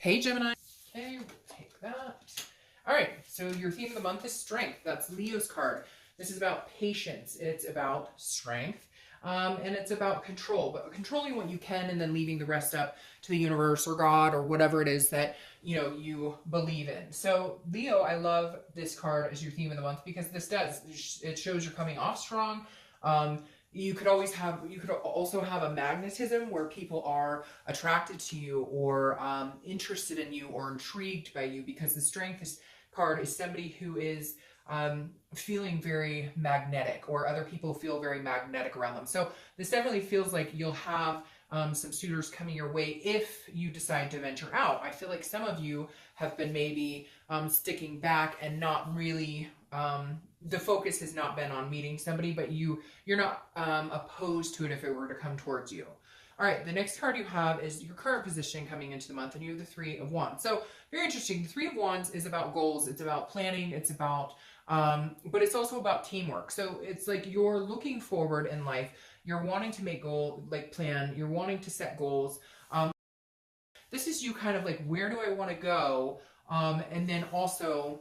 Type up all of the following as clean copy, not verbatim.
Hey Gemini. Okay, we'll take that. All right, so your theme of the month is strength. That's Leo's card. This is about patience. It's about strength. And it's about control, but controlling what you can and then leaving the rest up to the universe or God or whatever it is that you believe in. So Leo, I love this card as your theme of the month because it shows you're coming off strong. You could also have a magnetism where people are attracted to you or interested in you or intrigued by you, because the strength card is somebody who is feeling very magnetic, or other people feel very magnetic around them. So this definitely feels like you'll have some suitors coming your way if you decide to venture out. I feel like some of you have been maybe sticking back and not really the focus has not been on meeting somebody, but you're not opposed to it if it were to come towards you. All right, the next card you have is your current position coming into the month, and you have the Three of Wands. So very interesting. The Three of Wands is about goals. It's about planning. It's about, but it's also about teamwork. So it's like you're looking forward in life. You're wanting to make plan. You're wanting to set goals. This is you kind of like, where do I want to go? And then also,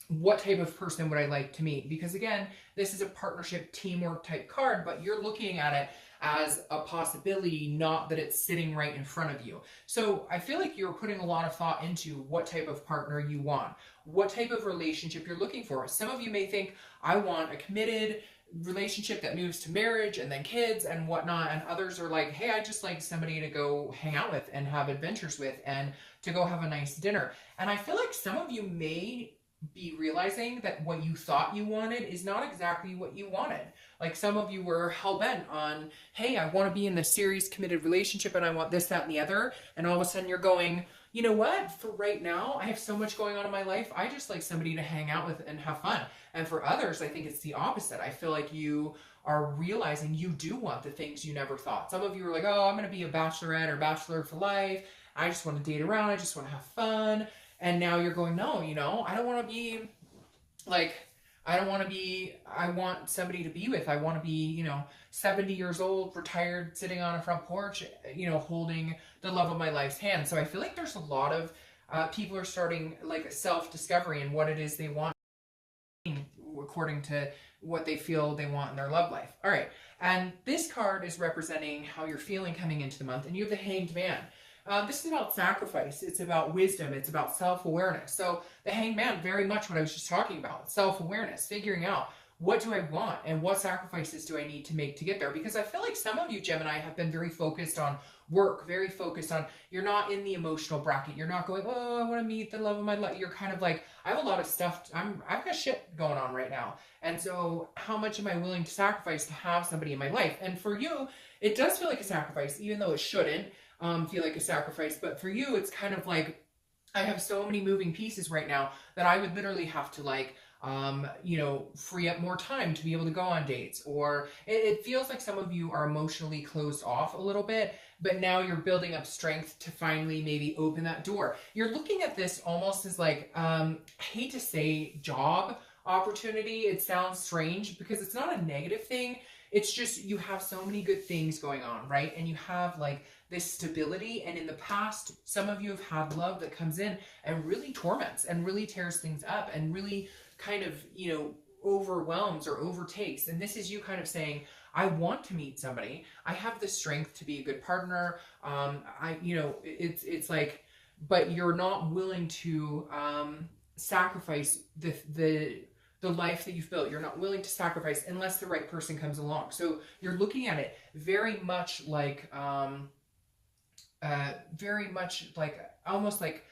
what type of person would I like to meet? Because again, this is a partnership teamwork type card, but you're looking at it as a possibility, not that it's sitting right in front of you. So I feel like you're putting a lot of thought into what type of partner you want, what type of relationship you're looking for. Some of you may think, I want a committed relationship that moves to marriage and then kids and whatnot, and others are like, hey, I just like somebody to go hang out with and have adventures with and to go have a nice dinner. And I feel like some of you may be realizing that what you thought you wanted is not exactly what you wanted. Like some of you were hell-bent on, hey, I want to be in this serious committed relationship and I want this, that, and the other. And all of a sudden you're going, you know what? For right now, I have so much going on in my life. I just like somebody to hang out with and have fun. And for others, I think it's the opposite. I feel like you are realizing you do want the things you never thought. Some of you are like, oh, I'm going to be a bachelorette or bachelor for life. I just want to date around. I just want to have fun. And now you're going, no, I don't want to be like, I want somebody to be with. I want to be, 70 years old, retired, sitting on a front porch, holding the love of my life's hand. So I feel like there's a lot of people are starting like a self-discovery in what it is they want according to what they feel they want in their love life. All right. And this card is representing how you're feeling coming into the month. And you have the Hanged Man. This is about sacrifice. It's about wisdom. It's about self-awareness. So the Hanged Man, very much what I was just talking about. Self-awareness, figuring out what do I want and what sacrifices do I need to make to get there. Because I feel like some of you, Gemini, have been very focused on work, very focused on, you're not in the emotional bracket. You're not going, oh, I want to meet the love of my life. You're kind of like, I have a lot of stuff. I've got shit going on right now. And so how much am I willing to sacrifice to have somebody in my life? And for you, it does feel like a sacrifice, even though it shouldn't feel like a sacrifice. But for you, it's kind of like, I have so many moving pieces right now that I would literally have to like, free up more time to be able to go on dates. Or it feels like some of you are emotionally closed off a little bit, but now you're building up strength to finally maybe open that door. You're looking at this almost as like, I hate to say job opportunity. It sounds strange because it's not a negative thing. It's just you have so many good things going on, right? And you have like this stability. And in the past, some of you have had love that comes in and really torments and really tears things up and really kind of, overwhelms or overtakes. And this is you kind of saying, I want to meet somebody. I have the strength to be a good partner. It's like, but you're not willing to sacrifice the life that you've built. You're not willing to sacrifice unless the right person comes along. So you're looking at it very much like, almost like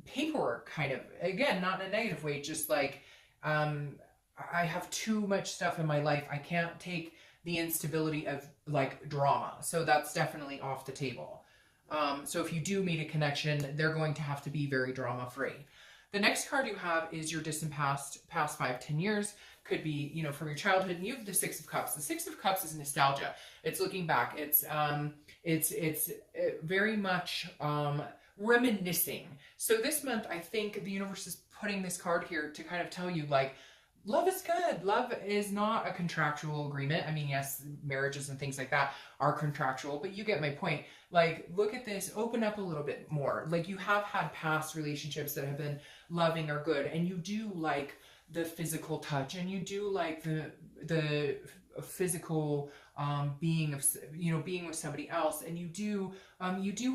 paperwork kind of. Again, not in a negative way, just like, I have too much stuff in my life. I can't take the instability of like drama. So that's definitely off the table. So if you do meet a connection, they're going to have to be very drama free. The next card you have is your distant past 5-10 years. Could be, from your childhood. And you have the Six of Cups. The Six of Cups is nostalgia. It's looking back. It's very much reminiscing. So this month, I think the universe is putting this card here to kind of tell you, like, Love is good. Love is not a contractual agreement. I mean, yes, marriages and things like that are contractual, but you get my point. Like, look at this, open up a little bit more. Like, you have had past relationships that have been loving or good, and you do like the physical touch, and you do like the physical being of, you know, being with somebody else, and you do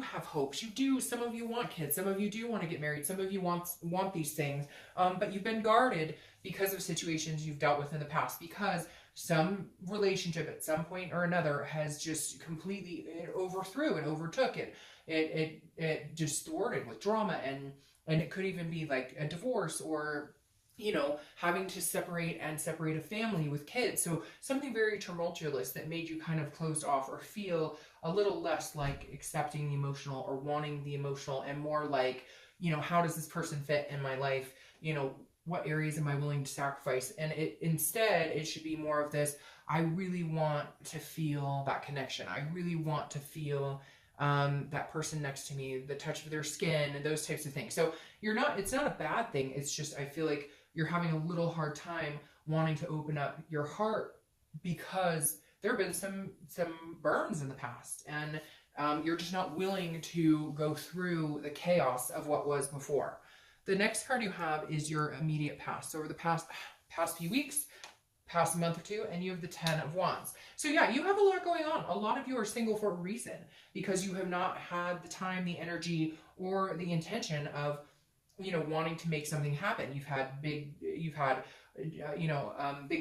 have hopes. You do, some of you want kids, some of you do want to get married, some of you want these things, but you've been guarded because of situations you've dealt with in the past, because some relationship at some point or another has just completely, it overthrew, it overtook it, it just thwarted with drama, and it could even be like a divorce, or, you know, having to separate a family with kids. So something very tumultuous that made you kind of closed off, or feel a little less like accepting the emotional or wanting the emotional, and more like, you know, how does this person fit in my life? You know, what areas am I willing to sacrifice? And instead, it should be more of this, I really want to feel that connection. I really want to feel that person next to me, the touch of their skin, and those types of things. So it's not a bad thing. It's just, I feel like you're having a little hard time wanting to open up your heart, because there have been some burns in the past, and you're just not willing to go through the chaos of what was before. The next card you have is your immediate past. So over the past few weeks, past month or two, and you have the 10 of Wands. So yeah, you have a lot going on. A lot of you are single for a reason, because you have not had the time, the energy, or the intention of, you know, wanting to make something happen. You've had big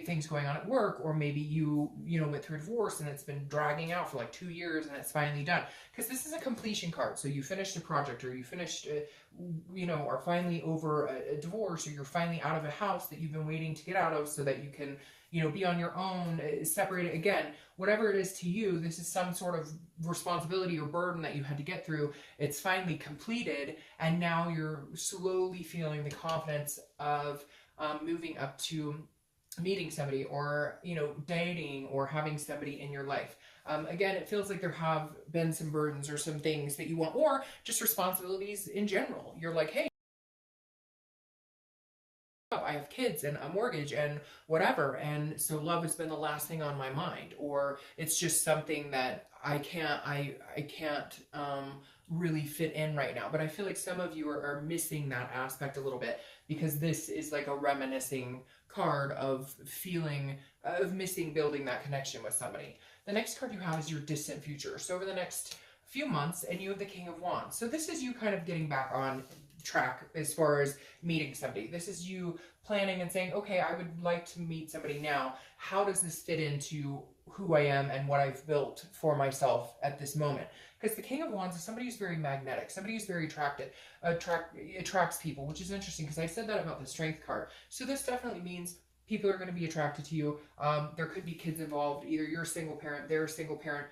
things going on at work, or maybe you went through a divorce and it's been dragging out for like 2 years, and it's finally done. Because this is a completion card. So you finished a project, or you finished, are finally over a divorce, or you're finally out of a house that you've been waiting to get out of, so that you can, you know, be on your own, separated again. Whatever it is to you, this is some sort of responsibility or burden that you had to get through. It's finally completed, and now you're slowly feeling the confidence of moving up to meeting somebody, or, you know, dating, or having somebody in your life. Again, it feels like there have been some burdens or some things that you want, or just responsibilities in general. You're like, hey, I have kids and a mortgage and whatever, and so love has been the last thing on my mind, or it's just something that I can't really fit in right now. But I feel like some of you are missing that aspect a little bit, because this is like a reminiscing card of missing building that connection with somebody. The next card you have is your distant future. So over the next few months, and you have the King of Wands. So this is you kind of getting back on track as far as meeting somebody. This is you planning and saying, okay, I would like to meet somebody now. How does this fit into who I am and what I've built for myself at this moment? Because the King of Wands is somebody who's very magnetic, somebody who's very attracts people, which is interesting, because I said that about the Strength card. So this definitely means people are going to be attracted to you. There could be kids involved. Either you're a single parent, they're a single parent,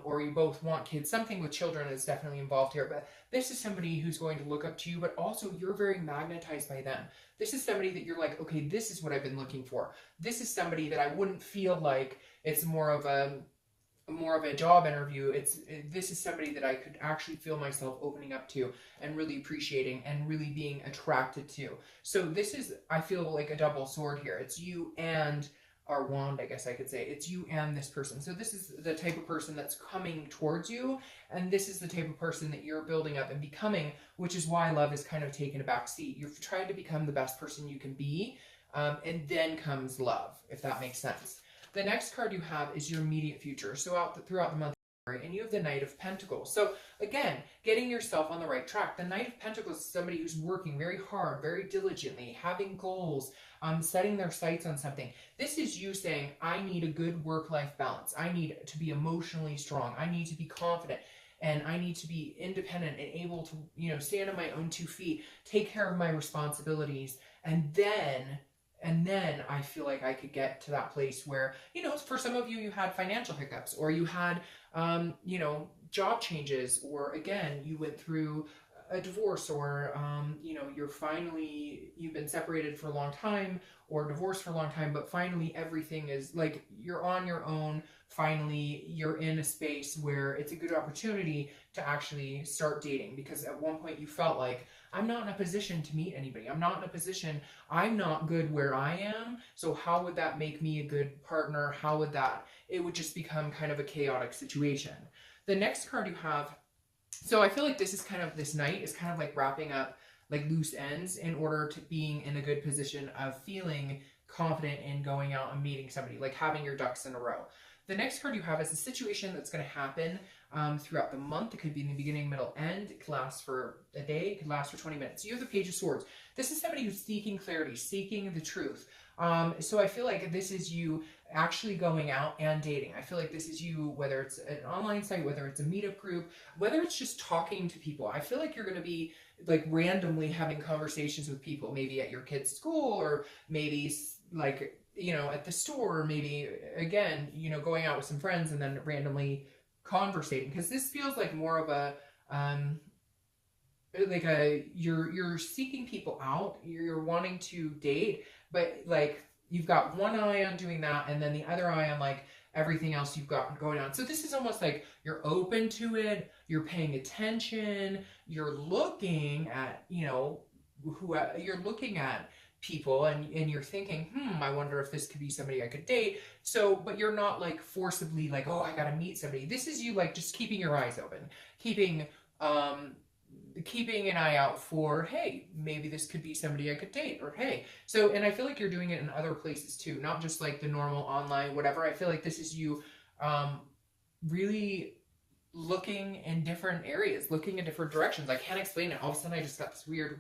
or you both want kids. Something with children is definitely involved here. But this is somebody who's going to look up to you, but also you're very magnetized by them. This is somebody that you're like, okay, this is what I've been looking for. This is somebody that I wouldn't feel like it's more of a job interview. This is somebody that I could actually feel myself opening up to, and really appreciating, and really being attracted to. So this is, I feel like, a double sword here. It's you and our wand, I guess I could say. It's you and this person. So this is the type of person that's coming towards you, and this is the type of person that you're building up and becoming, which is why love is kind of taken a back seat. You've tried to become the best person you can be, and then comes love, if that makes sense. The next card you have is your immediate future. So throughout the month, and you have the Knight of Pentacles. So again, getting yourself on the right track. The Knight of Pentacles is somebody who's working very hard, very diligently, having goals, setting their sights on something. This is you saying, I need a good work-life balance. I need to be emotionally strong. I need to be confident, and I need to be independent and able to, you know, stand on my own 2 feet, take care of my responsibilities, and then I feel like I could get to that place where, you know, for some of you, you had financial hiccups, or you had, job changes, or again, you went through a divorce, or, you've been separated for a long time, or divorced for a long time, but finally everything is like, you're on your own finally you're in a space where it's a good opportunity to actually start dating, because at one point you felt like, I'm not in a position to meet anybody. I'm not in a position, I'm not good where I am. So how would that make me a good partner? How would that, it would just become kind of a chaotic situation. The next card you have, so I feel like this is kind of, this night is kind of like wrapping up like loose ends in order to being in a good position of feeling confident in going out and meeting somebody, like having your ducks in a row. The next card you have is a situation that's going to happen throughout the month. It could be in the beginning, middle, end. It could last for a day. It could last for 20 minutes. You have the Page of Swords. This is somebody who's seeking clarity, seeking the truth. So I feel like this is you actually going out and dating. I feel like this is you, whether it's an online site, whether it's a meetup group, whether it's just talking to people. I feel like you're going to be like randomly having conversations with people, maybe at your kid's school, or maybe like, you know, at the store, or maybe again, you know, going out with some friends and then randomly conversating. Because this feels like more of a like a you're seeking people out, you're wanting to date, but like you've got one eye on doing that and then the other eye on like everything else you've got going on. So this is almost like you're open to it, you're paying attention, you're looking at, you know, who you're looking at people, and you're thinking, I wonder if this could be somebody I could date. So, but you're not like forcibly like, oh, I gotta meet somebody. This is you like just keeping your eyes open, keeping an eye out for, hey, maybe this could be somebody I could date, or hey. So, and I feel like you're doing it in other places too, not just like the normal online, whatever. I feel like this is you really looking in different areas, looking in different directions. I can't explain it. All of a sudden I just got this weird,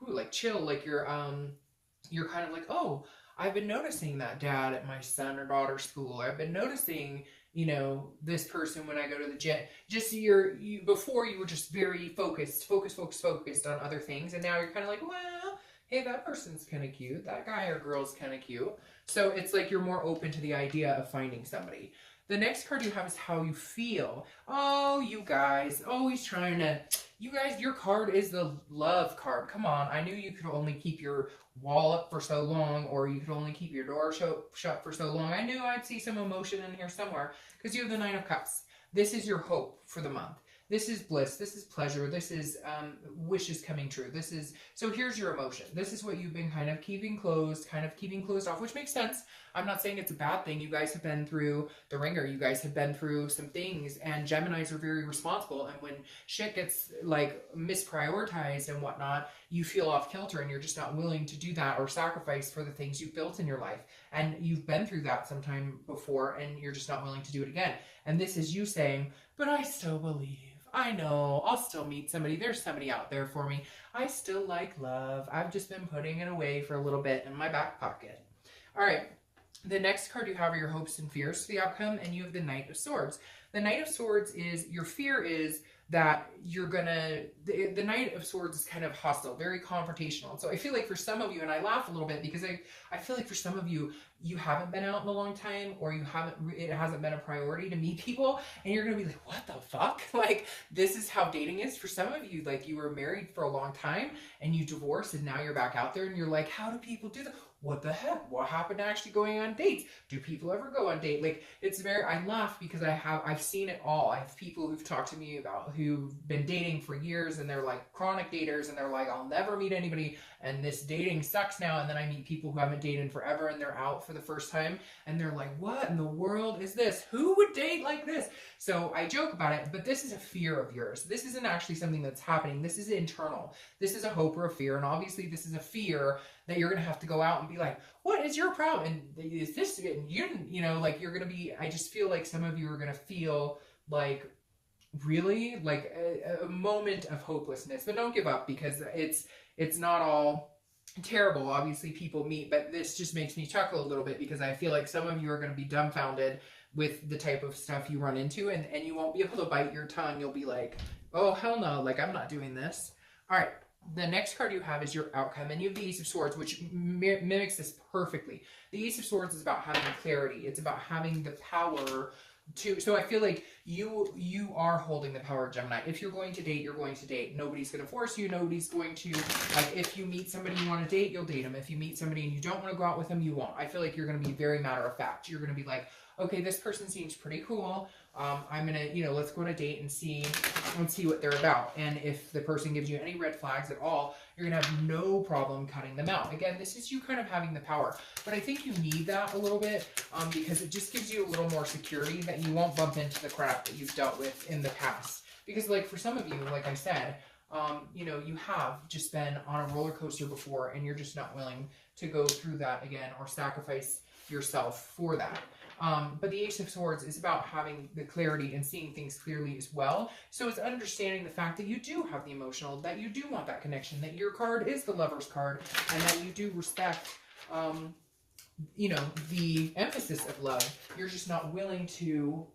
like chill, like you're kind of like, oh, I've been noticing that dad at my son or daughter's school. I've been noticing, you know, this person when I go to the gym. Just before you were just very focused on other things, and now you're kind of like, well, hey, that person's kind of cute. That guy or girl's kind of cute. So it's like you're more open to the idea of finding somebody. The next card you have is how you feel. Oh, you guys, always trying to, you guys, your card is the love card. Come on, I knew you could only keep your wall up for so long, or you could only keep your door shut for so long. I knew I'd see some emotion in here somewhere, because you have the Nine of Cups. This is your hope for the month. This is bliss. This is pleasure. This is wishes coming true. This is, so here's your emotion. This is what you've been kind of keeping closed off, which makes sense. I'm not saying it's a bad thing. You guys have been through the ringer. You guys have been through some things, and Geminis are very responsible. And when shit gets like misprioritized and whatnot, you feel off kilter, and you're just not willing to do that or sacrifice for the things you've built in your life. And you've been through that sometime before, and you're just not willing to do it again. And this is you saying, but I still believe. I know, I'll still meet somebody. There's somebody out there for me. I still like love. I've just been putting it away for a little bit in my back pocket. All right. The next card you have are your hopes and fears for the outcome, and you have the Knight of Swords. The Knight of Swords is, your fear is that you're gonna, the Knight of Swords is kind of hostile, very confrontational. So I feel like for some of you, and I laugh a little bit because I feel like for some of you, you haven't been out in a long time, or it hasn't been a priority to meet people, and you're gonna be like, what the fuck? Like, this is how dating is for some of you. Like, you were married for a long time and you divorced, and now you're back out there and you're like, how do people do that? What the heck? What happened to actually going on dates? Do people ever go on date? Like, it's very, I laugh because I've seen it all. I have people who've talked to me about who've been dating for years, and they're like chronic daters, and they're like, I'll never meet anybody, and this dating sucks now. And then I meet people who haven't dated forever, and they're out for the first time, and they're like, what in the world is this? Who would date like this? So I joke about it, but this is a fear of yours. This isn't actually something that's happening. This is internal. This is a hope or a fear, and obviously this is a fear that you're going to have to go out and be like, what is your problem? And is this, you know, like you're going to be, I just feel like some of you are going to feel like really like a moment of hopelessness, but don't give up, because it's not all terrible. Obviously people meet, but this just makes me chuckle a little bit, because I feel like some of you are going to be dumbfounded with the type of stuff you run into, and you won't be able to bite your tongue. You'll be like, oh, hell no, like I'm not doing this. All right. The next card you have is your outcome, and you have the Ace of Swords, which mimics this perfectly. The Ace of Swords is about having clarity. It's about having the power So I feel like you are holding the power of Gemini. If you're going to date, you're going to date. Nobody's going to force you. Nobody's going to, like, if you meet somebody you want to date, you'll date them. If you meet somebody and you don't want to go out with them, you won't. I feel like you're going to be very matter of fact. You're going to be like, okay, this person seems pretty cool. I'm going to, let's go on a date and see what they're about. And if the person gives you any red flags at all, you're going to have no problem cutting them out. Again, this is you kind of having the power. But I think you need that a little bit because it just gives you a little more security that you won't bump into the crap that you've dealt with in the past. Because, like, for some of you, like I said, you have just been on a roller coaster before and you're just not willing to go through that again or sacrifice yourself for that. But the Ace of Swords is about having the clarity and seeing things clearly as well. So it's understanding the fact that you do have the emotional, that you do want that connection, that your card is the Lover's card, and that you do respect, the emphasis of love. You're just not willing to,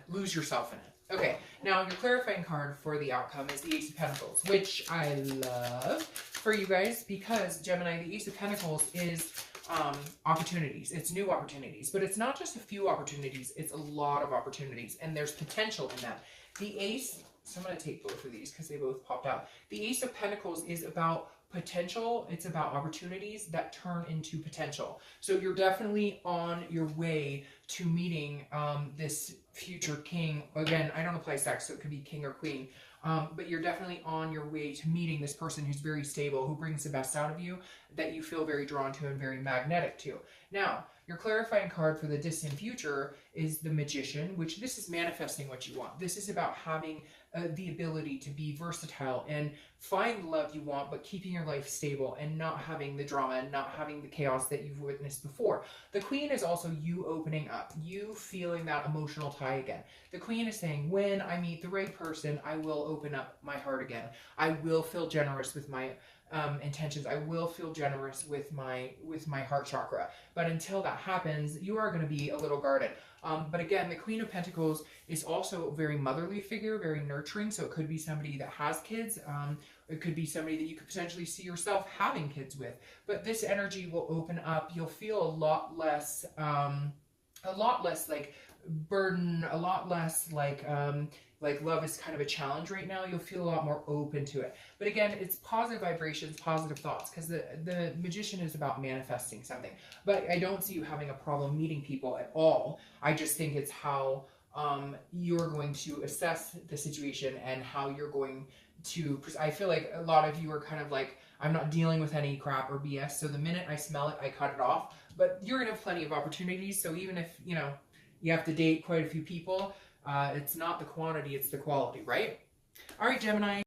lose yourself in it. Okay, now your clarifying card for the outcome is the Ace of Pentacles, which I love for you guys because, Gemini, the Ace of Pentacles is opportunities. It's new opportunities, but it's not just a few opportunities, it's a lot of opportunities, and there's potential in that. The Ace, so I'm going to take both of these because they both popped out. The Ace of Pentacles is about potential. It's about opportunities that turn into potential. So you're definitely on your way to meeting this future king. Again, I don't apply sex, so it could be king or queen. But you're definitely on your way to meeting this person who's very stable, who brings the best out of you, that you feel very drawn to and very magnetic to. Now, your clarifying card for the distant future is the Magician, which this is manifesting what you want. This is about having the ability to be versatile and find the love you want, but keeping your life stable and not having the drama and not having the chaos that you've witnessed before. The Queen is also you opening up, you feeling that emotional tie again. The Queen is saying, when I meet the right person, I will open up my heart again. I will feel generous with my intentions. I will feel generous with my heart chakra. But until that happens, you are going to be a little guarded. But again, the Queen of Pentacles is also a very motherly figure, very nurturing. So it could be somebody that has kids. It could be somebody that you could potentially see yourself having kids with. But this energy will open up. You'll feel a lot less like burden, a lot less like love is kind of a challenge right now. You'll feel a lot more open to it. But again, it's positive vibrations, positive thoughts, because the Magician is about manifesting something. But I don't see you having a problem meeting people at all. I just think it's how you're going to assess the situation and how you're going to, I feel like a lot of you are kind of like, I'm not dealing with any crap or BS. So the minute I smell it, I cut it off. But you're going to have plenty of opportunities. So even if, you have to date quite a few people, it's not the quantity, it's the quality, right? All right, Gemini.